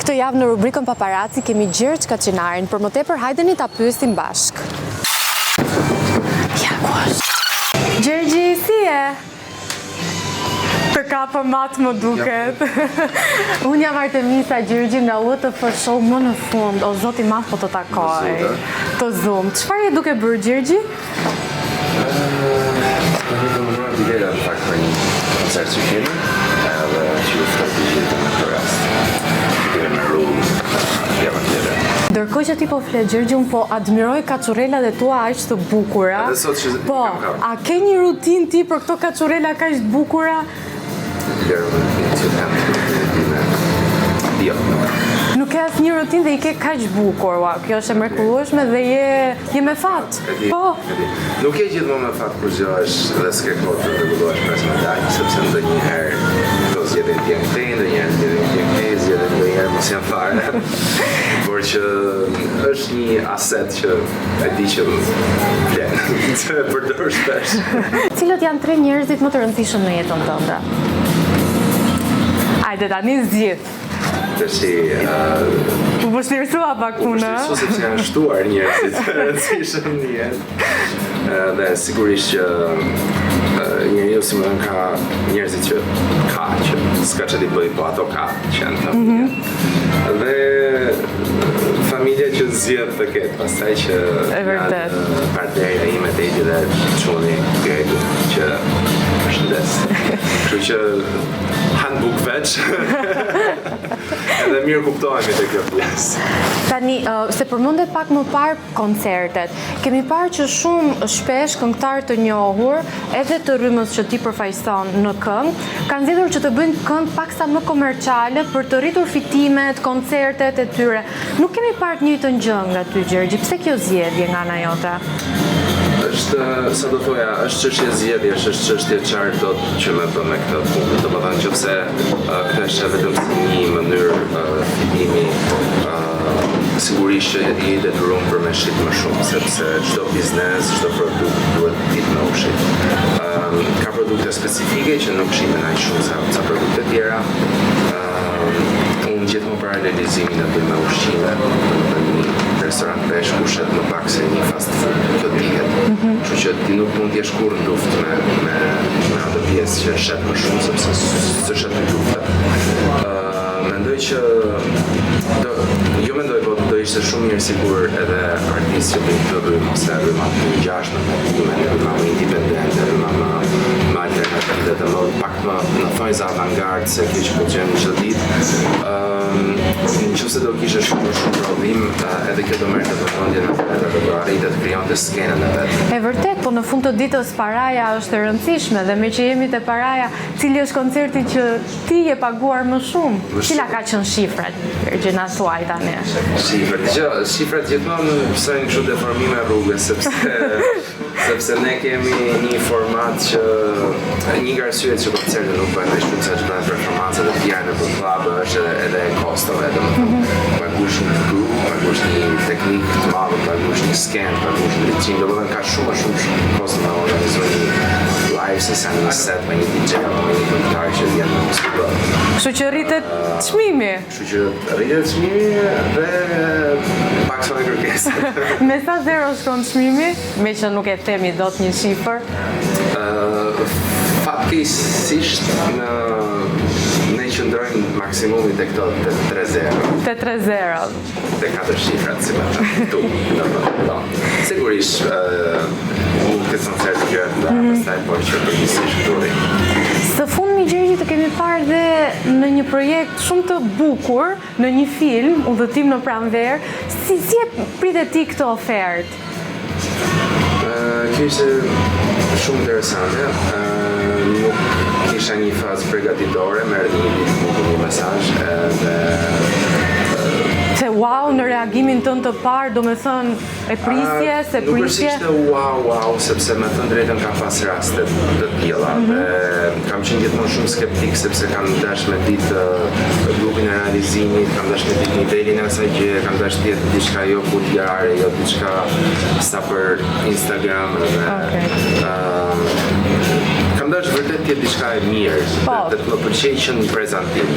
Këtë javë në rubrikën Paparazzi kemi Gjergj Kaçinarin, për më tepër hajdeni ta pyesim bashk. Ja ku është? Gjergji, si e? Të kapë matë më duket. Unë jam Artemisa Gjergji nga UTF Show më në fund. O zoti madh po të takoj. Të Zoom. Çfarë je duke bërë Gjergji? Një të më bërë bileta në fakt për një koncert që kemi, edhe që ju ftoj të gjithë në këtë rast. Që kemi në rrugë, java tjere. Ndërkohë që ti po flet Gjergji, unë po admiroj kaçurrelat e tua aq të bukura. Edhe sot që po, a ke një rutinë ti për këto kaçurrela kaq të bukura? Lërë në që të janë jo. Nuk ke asnjë rutinë dhe i ke kaq bukur. Kjo është e mrekullueshme dhe je me fat. Po. Nuk e gjithmonë me fat kur zgjohesh dhe s'ke kohë të rregullohesh pas medaljes, sepse ndonjëherë do zgjedhin ti këtej, ndonjëherë zgjedhin ti këtej, zgjedhin ndonjëherë mos janë fare. Por që është një aset që e di që vlen, që e përdor shpesh. Cilët janë 3 njerëzit më të rëndësishëm në jetën tënde? Hajde tani zgjidh. Po vështirësua pak punë. Po sepse janë shtuar njerëzit të rëndësishëm në jetë. Dhe sigurisht që njeriu si më ka njerëzit që ka, që s'ka që t'i bëj, po ato ka që janë familje. Dhe familje që zgjedh të ketë, pastaj që janë partnerja ime të iti dhe çuni Gregu, që shëndes. Kështu që handbook veç. Edhe mirë kuptohemi te kjo pjesë. Tani, se përmendet pak më parë koncertet. Kemi parë që shumë shpesh këngëtarë të njohur, edhe të rrymës që ti përfaqëson në këngë, kanë zgjedhur që të bëjnë këngë paksa më komerciale për të rritur fitimet, koncertet e tyre. Nuk kemi parë të njëjtën gjë nga ty Gjergji. Pse kjo zgjedhje nga ana jote? Është, sa do thoja, është çështje zgjedhjesh, është çështje çfarë do që më bën me këtë punë. Domethënë nëse këtë është vetëm si një mënyrë fitimi, sigurisht që i detyruar për me shit më shumë, sepse çdo biznes, çdo produkt duhet ditë me ushit. Ka produkte specifike që nuk shihen aq shumë sa produkte tjera. Unë gjithmonë paralelizimin e bëj me ushqime, në një restorant pesh kushet më pak se një fast food, kjo dihet. Kështu që ti nuk mund t'jesh kurrë në luftë me atë pjesë që shet më shumë, sepse së shet në luftë. Mendoj që do ishte shumë mirë sigur edhe artistë që bëjnë të rrymë, ose rryma të ngjashme, rryma më independente, rryma më alternative, të më pak më në thonjza avantgard se kjo që po gjenë në çdo ditë. Nëse do kishe shumë prodhim, edhe kjo do merrte vëmendjen edhe do arrite të krijonte skenën e vet. E vërtet, po në fund të ditës paraja është e rëndësishme dhe me që jemi te paraja, cili është koncerti që ti je paguar më shumë? Cila ka qenë shifrat? Gjena thuaj tani. Shifrat gjithmonë pësojnë kështu deformime rrugës, sepse ne kemi një format që një nga arsyet që koncertet nuk bëhen me shumë sa që bëhen performancat e tjera në klubë është edhe kostove, pagush një crew, pagush një teknik të madhe, pagush një sken, pagush një ritëqin, domethënë ka shumë kosto me organizoj një live se sa një set me një DJ apo me një këngëtar që vjen me muzikë. Kështu që rritet çmimi. Dhe pak sa kërkesa. Me sa zero shkon çmimi, me që nuk e themi dot një shifër? Fatkeqësisht ne qëndrojmë maksimumi te këto te 3-0. Te 3-0. Te 4 shifrat si më thënë. Sigurisht nuk të koncert gjë nda pastaj por që përgjithsisht duri. Së fundmi Gjergji të kemi parë dhe në një projekt shumë të bukur, në një film, Udhëtim në pranverë. Si e pritet ti këtë ofertë? Kjo ishte shumë interesante. Nuk kisha një fazë përgatitore, merr një ditë një mesazh edhe se wow në reagimin tënd të parë, do me thënë e prisje, se prisje? Nuk është ishte wow, sepse me thënë drejtën ka pas raste të tilla dhe kam qenë gjithmonë shumë skeptik sepse kam dash me ditë grupin e realizimit, kam dash me ditë nivelin e asaj gjë, kam dash të jetë diçka jo vulgare, jo diçka sa për Instagram dhe kam është vërtet tjetë diçka e mirë, dhe të më pëlqej që në prezantim.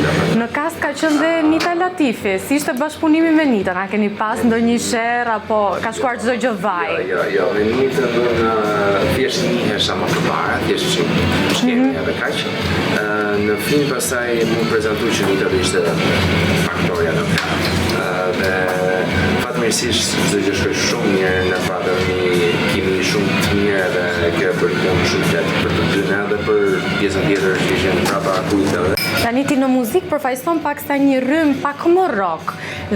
Në kast ka qenë dhe Nita Latifi, si ishte bashkëpunimi me Nitën, a keni pas ndonjë sherr apo ka shkuar çdo gjë vaj? Jo, me Nitën thjesht njihesha më përpara, thjesht shkemi edhe kaq. Në film pasaj mu prezantu që Nita dhe ishte aktoria në film. Dhe fatmirësisht çdo gjë shkoi shumë mirë, ne patëm kimi shumë të mirë dhe kjo përkëm shumë qetë për të dy edhe për pjesën tjetër që ishin prapa kujtave. Tani ti në muzikë përfaqëson paksa një rrymë pak më rock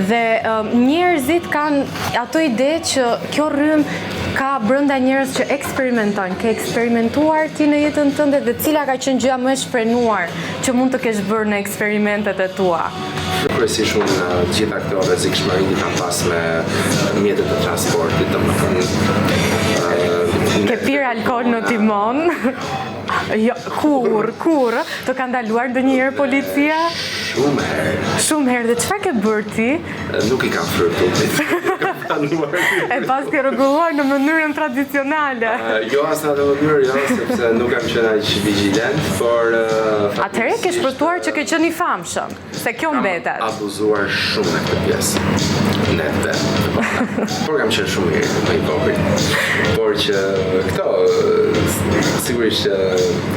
dhe njerëzit kanë ato ide që kjo rrymë ka brenda njerëz që eksperimentojnë. Ke eksperimentuar ti në jetën tënde dhe cila ka qenë gjëja më e shprenuar që mund të kesh bërë në eksperimentet e tua? Kryesisht unë gjithë ato rrezikshmëri kam pas me mjetet e transportit, domethënë. Ke pirë alkool në timon? Jo, kur? Të ka ndaluar ndonjëherë policia? Shumë herë, dhe çfarë ke bërë ti? Nuk i kam fryrë tupit. E pas ke rregulluar në mënyrën tradicionale. Jo, as në atë mënyrë, jo, sepse nuk kam qenë aq vigjilent, por atëherë ke shpërtuar që ke qenë i famshëm, se kjo mbetet. Kam abuzuar shumë në këtë pjesë. Nete. Por kam qenë shumë më i vogël. Por që këto sigurisht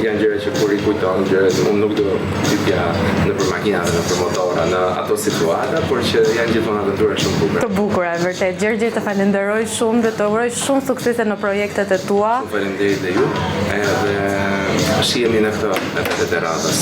janë gjëra që kur i kujton, unë nuk do t'hypja nëpër makina dhe nëpër motora në ato situata, por që janë gjithmonë aventura shumë bukura. Të bukura, e vërtet. Gjergje, të falenderoj shumë dhe të uroj shumë suksese në projektet e tua. Faleminderit dhe ju, edhe shihemi në këtë eventet e radhës.